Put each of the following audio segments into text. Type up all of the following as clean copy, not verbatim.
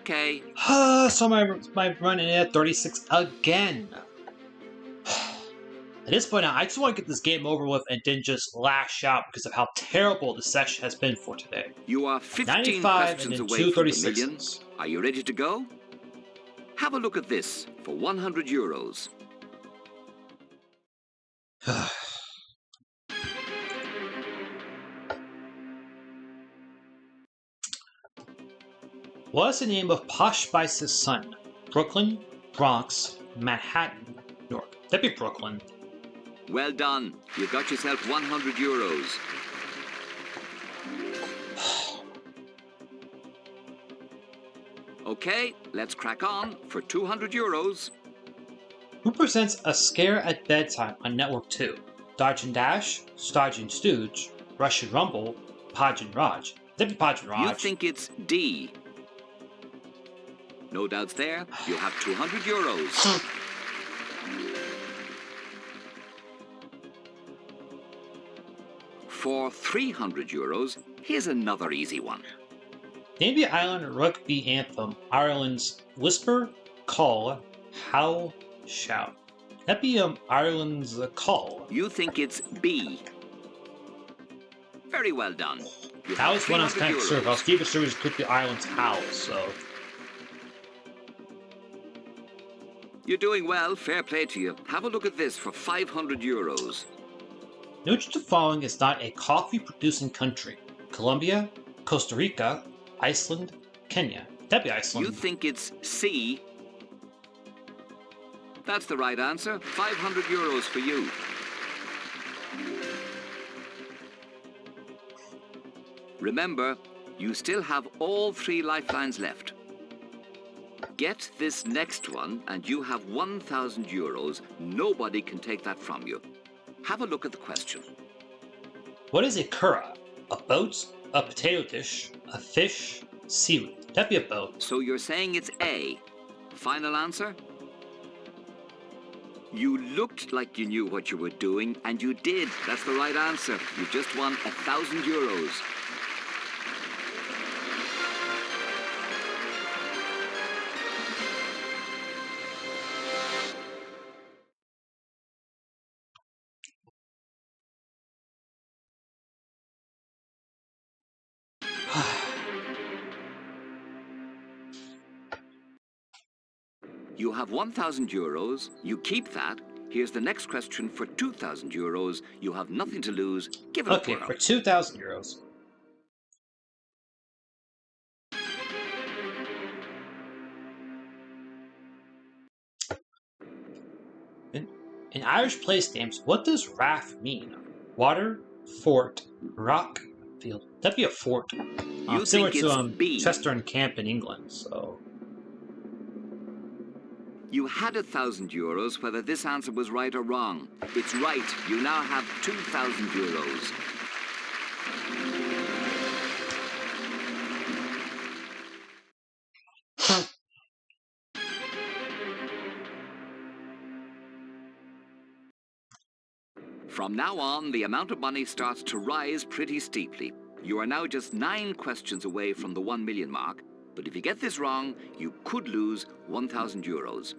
Okay. So my run in at 36 again. At this point now, I just want to get this game over with and then just lash out because of how terrible the session has been for today. You are 15 95 and questions then away from the 236s. million. Are you ready to go? Have a look at this for 100 euros. What is the name of Posh Spice's son? Brooklyn, Bronx, Manhattan, New York. That'd be Brooklyn. Well done. You got yourself 100 euros. Okay, let's crack on for 200 euros. Who presents A Scare at Bedtime on Network 2? Dodge and Dash, Stodge and Stooge, Russian Rumble, Podge and Raj. That'd be Podge and Raj. You think it's D. No doubts there. You have 200 euros. For 300 euros, here's another easy one. Name the island rugby anthem. Ireland's Whisper, Call, Howl, Shout. That'd be Ireland's Call. You think it's B. Very well done. You That was when I was kind of €300. sure. If I was keeping sure, it could be Ireland's Howl, so. You're doing well. Fair play to you. Have a look at this for 500 euros. Which of the following is not a coffee-producing country? Colombia, Costa Rica, Iceland, Kenya. That'd be Iceland. You think it's C. That's the right answer. 500 euros for you. Remember, you still have all 3 lifelines left. Get this next one and you have 1,000 euros. Nobody can take that from you. Have a look at the question. What is a kura? A boat, a potato dish, a fish, seaweed. That'd be a boat. So you're saying it's A. Final answer? You looked like you knew what you were doing, and you did. That's the right answer. You just won 1,000 euros. You have 1,000 euros. You keep that. Here's the next question for 2,000 euros. You have nothing to lose. Give it Okay, a whirl. for 2,000 euros. In Irish place names, what does RAF mean? Water, fort, rock, field. That'd be a fort. You Similar think it's to B. Chester and Camp in England, so. You had 1,000 euros whether this answer was right or wrong. It's right. You now have 2,000 euros. From now on, the amount of money starts to rise pretty steeply. You are now just 9 questions away from the 1 million mark, but if you get this wrong, you could lose 1,000 euros.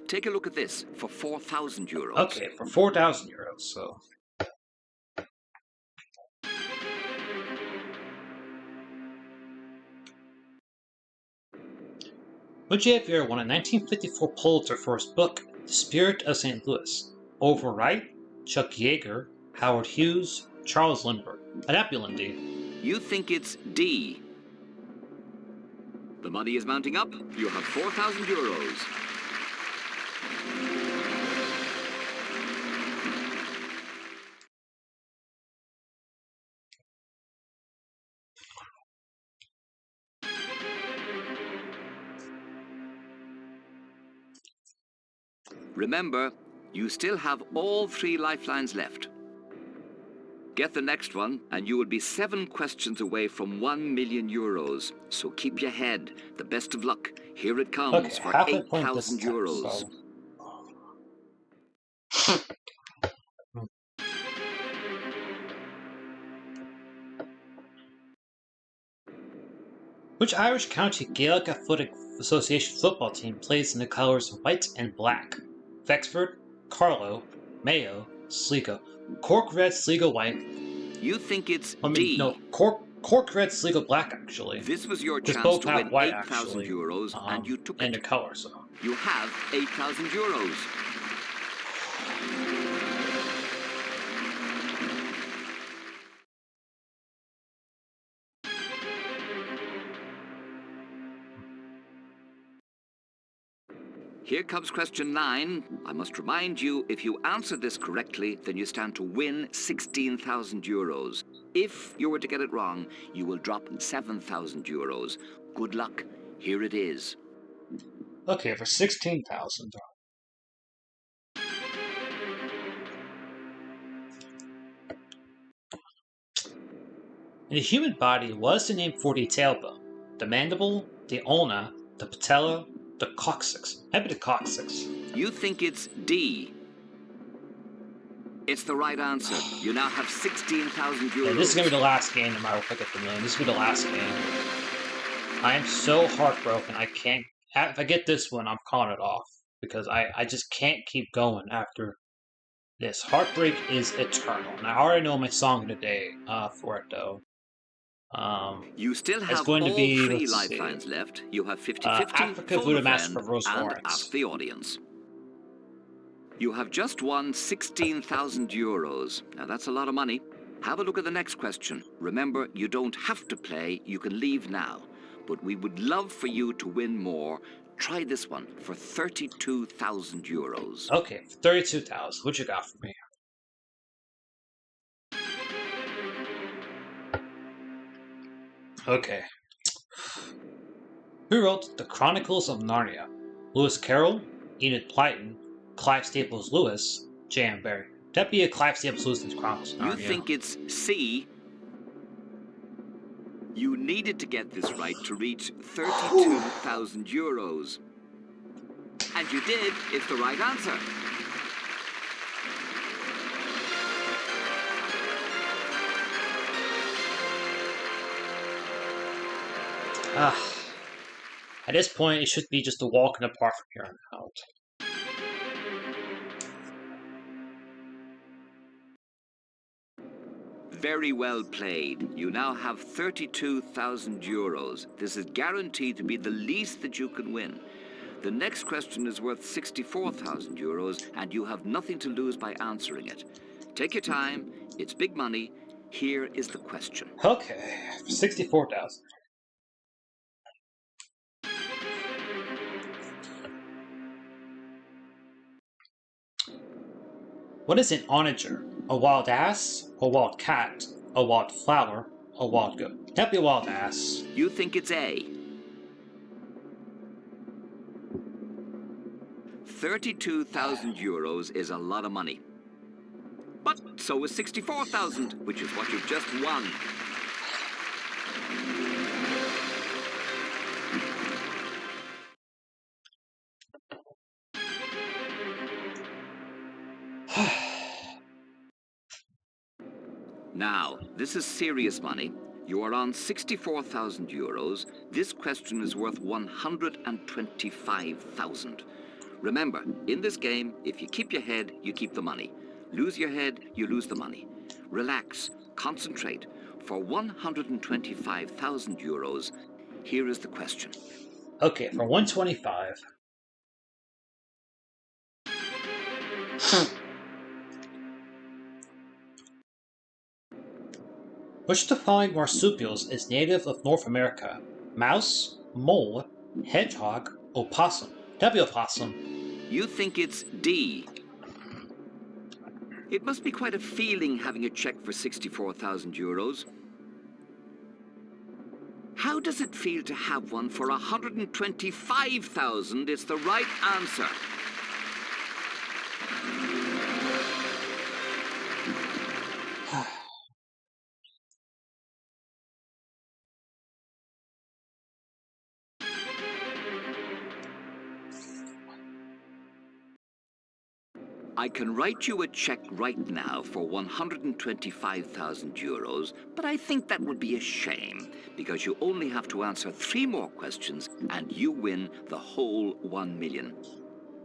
Take a look at this for 4,000 euros. Okay, for 4,000 euros, so. Which aviator won a 1954 Pulitzer for his book, The Spirit of St. Louis? Orville Wright, Chuck Yeager, Howard Hughes, Charles Lindbergh. That'd be Lindy. You think it's D. The money is mounting up. You have 4,000 euros. Remember, you still have all 3 lifelines left. Get the next one, and you will be 7 questions away from 1 million euros. So keep your head. The best of luck. Here it comes Okay, for half a point 8,000 this time, euros. so. Which Irish County Gaelic Athletic Association football team plays in the colours white and black? Wexford, Carlow, Mayo, Sligo. Cork red, Sligo white. You think it's No, D. Cork red, Sligo black, actually. This was your Because chance both to have win white, 8,000 actually. euros, and you took And it. the colour, so. You have 8,000 euros. Here comes question 9. I must remind you, if you answer this correctly, then you stand to win 16,000 euros. If you were to get it wrong, you will drop 7,000 euros. Good luck. Here it is. Okay, for 16,000. In the human body, what is the name for the tailbone? The mandible, the ulna, the patella, the coccyx. Maybe the coccyx. You think it's D. It's the right answer. You now have 16,000 euros. Yeah, this is going to be the last game no matter if I get the million. This is going to be the last game. I am so heartbroken. I can't... If I get this one, I'm calling it off. Because I just can't keep going after this. Heartbreak is eternal. And I already know my song of the day for it, though. You still have going to all be, 3 let's lifelines see. left. You have 50-50, Africa phone Voodoo a Master friend, for Rose and Lawrence. ask the audience. You have just won 16,000 euros. Now that's a lot of money. Have a look at the next question. Remember, you don't have to play. You can leave now. But we would love for you to win more. Try this one for 32,000 euros. Okay, 32,000. What you got for me? Okay. Who wrote The Chronicles of Narnia? Lewis Carroll, Enid Blyton, Clive Staples Lewis, J.M. Barrie. That'd be a Clive Staples Lewis in The Chronicles of Narnia. You think it's C. You needed to get this right to reach 32,000 euros. And you did. It's the right answer. At this point, it should be just a walk in the park from here on out. Very well played. You now have 32,000 euros. This is guaranteed to be the least that you can win. The next question is worth 64,000 euros, and you have nothing to lose by answering it. Take your time. It's big money. Here is the question. Okay, 64,000. What is an onager? A wild ass, a wild cat, a wild flower, a wild goat. That'd be a wild ass. You think it's A. 32,000 euros is a lot of money. But so is 64,000, which is what you've just won. Now, this is serious money. You are on 64,000 euros. This question is worth 125,000. Remember, in this game, if you keep your head, you keep the money. Lose your head, you lose the money. Relax, concentrate. For 125,000 euros, here is the question. Okay, for 125. Which of the following marsupials is native of North America? Mouse, mole, hedgehog, opossum. That'd be opossum. You think it's D. It must be quite a feeling having a check for 64,000 euros. How does it feel to have one for 125,000? It's the right answer. I can write you a check right now for 125,000 euros, but I think that would be a shame, because you only have to answer 3 more questions and you win the whole 1 million.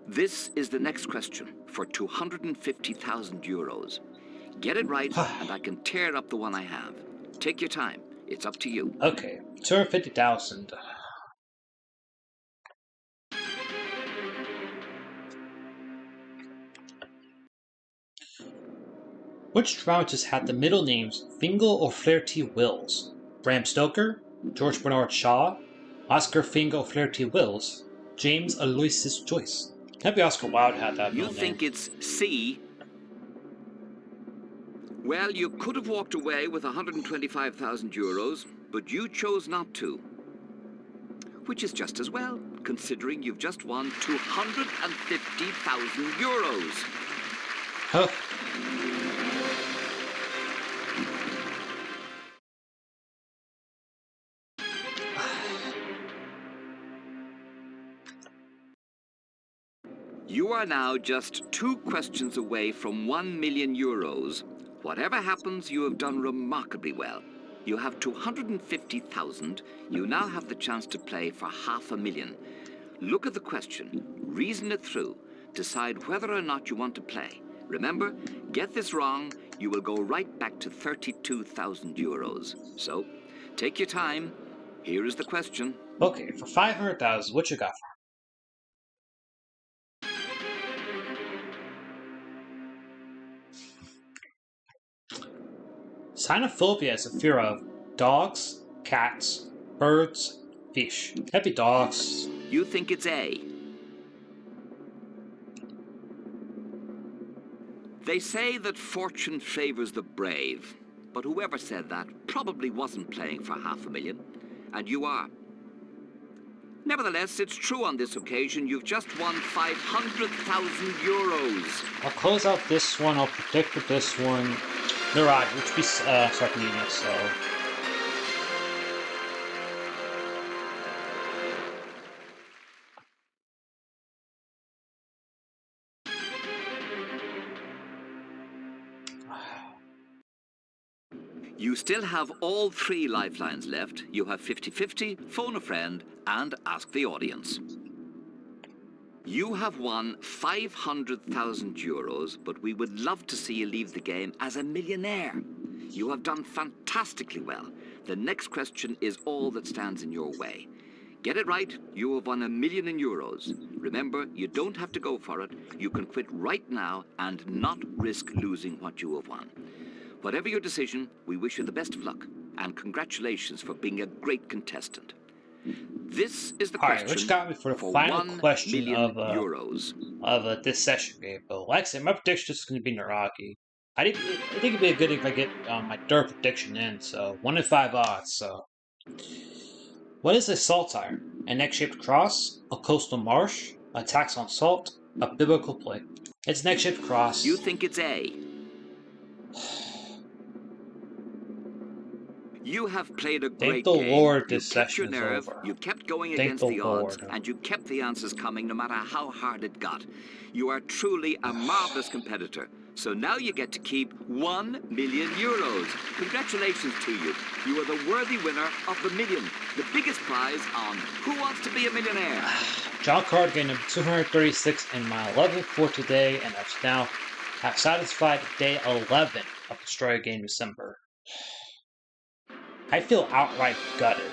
This is the next question for 250,000 euros. Get it right and I can tear up the one I have. Take your time. It's up to you. Okay, 250,000. Which dramatist had the middle names Fingal O'Flaherty Wills? Bram Stoker, George Bernard Shaw, Oscar Fingal O'Flaherty Wills, James Aloysius Joyce. Maybe Oscar Wilde had that middle You name. think it's C? Well, you could have walked away with 125,000 euros, but you chose not to. Which is just as well, considering you've just won 250,000 euros. Huh. You are now just 2 questions away from 1 million euros. Whatever happens, you have done remarkably well. You have 250,000. You now have the chance to play for 500,000. Look at the question, reason it through, decide whether or not you want to play. Remember, get this wrong, you will go right back to 32,000 euros. So, take your time. Here is the question. Okay, for 500,000, what you got for? Cynophobia is a fear of dogs, cats, birds, fish. Happy dogs. You think it's A. They say that fortune favors the brave, but whoever said that probably wasn't playing for 500,000, and you are. Nevertheless, it's true on this occasion. You've just won 500,000 euros. I'll close out this one. I'll predict for this one. Mirage, which we start meeting, so. You still have all 3 lifelines left. You have 50-50, phone a friend, and ask the audience. You have won 500,000 euros, but we would love to see you leave the game as a millionaire. You have done fantastically well. The next question is all that stands in your way. Get it right, you have won 1 million euros. Remember, you don't have to go for it. You can quit right now and not risk losing what you have won. Whatever your decision, we wish you the best of luck, and congratulations for being a great contestant. This is the question. Alright, which got me for the final question of euros. This session game. But like I said, my prediction is going to be Naraki. I think it'd be a good if I get my 3rd prediction in. So 1 in 5 odds. So, what is a saltire? An egg-shaped cross, a coastal marsh, a tax on salt, a biblical play. It's an egg-shaped cross. You think it's A? You have played a great game. Thank the Lord this you kept session your nerve, is over. you kept going Thank against the odds, Lord. and you kept the answers coming no matter how hard it got. You are truly a marvelous competitor. So now you get to keep 1 million euros. Congratulations to you. You are the worthy winner of the million, the biggest prize on Who Wants to Be a Millionaire? John Carpenter game number 236 in my level for today, and I've now have satisfied day 11 of the Destroyer game December. I feel outright gutted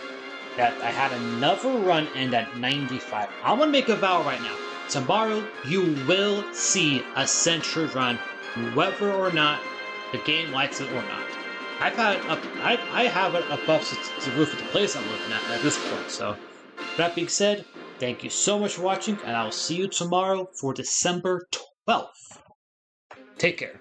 that I had another run in at 95. I'm gonna make a vow right now. Tomorrow you will see a century run, whether or not the game likes it or not. I have it above the roof of the place I'm looking at this point. So, that being said, thank you so much for watching, and I will see you tomorrow for December 12th. Take care.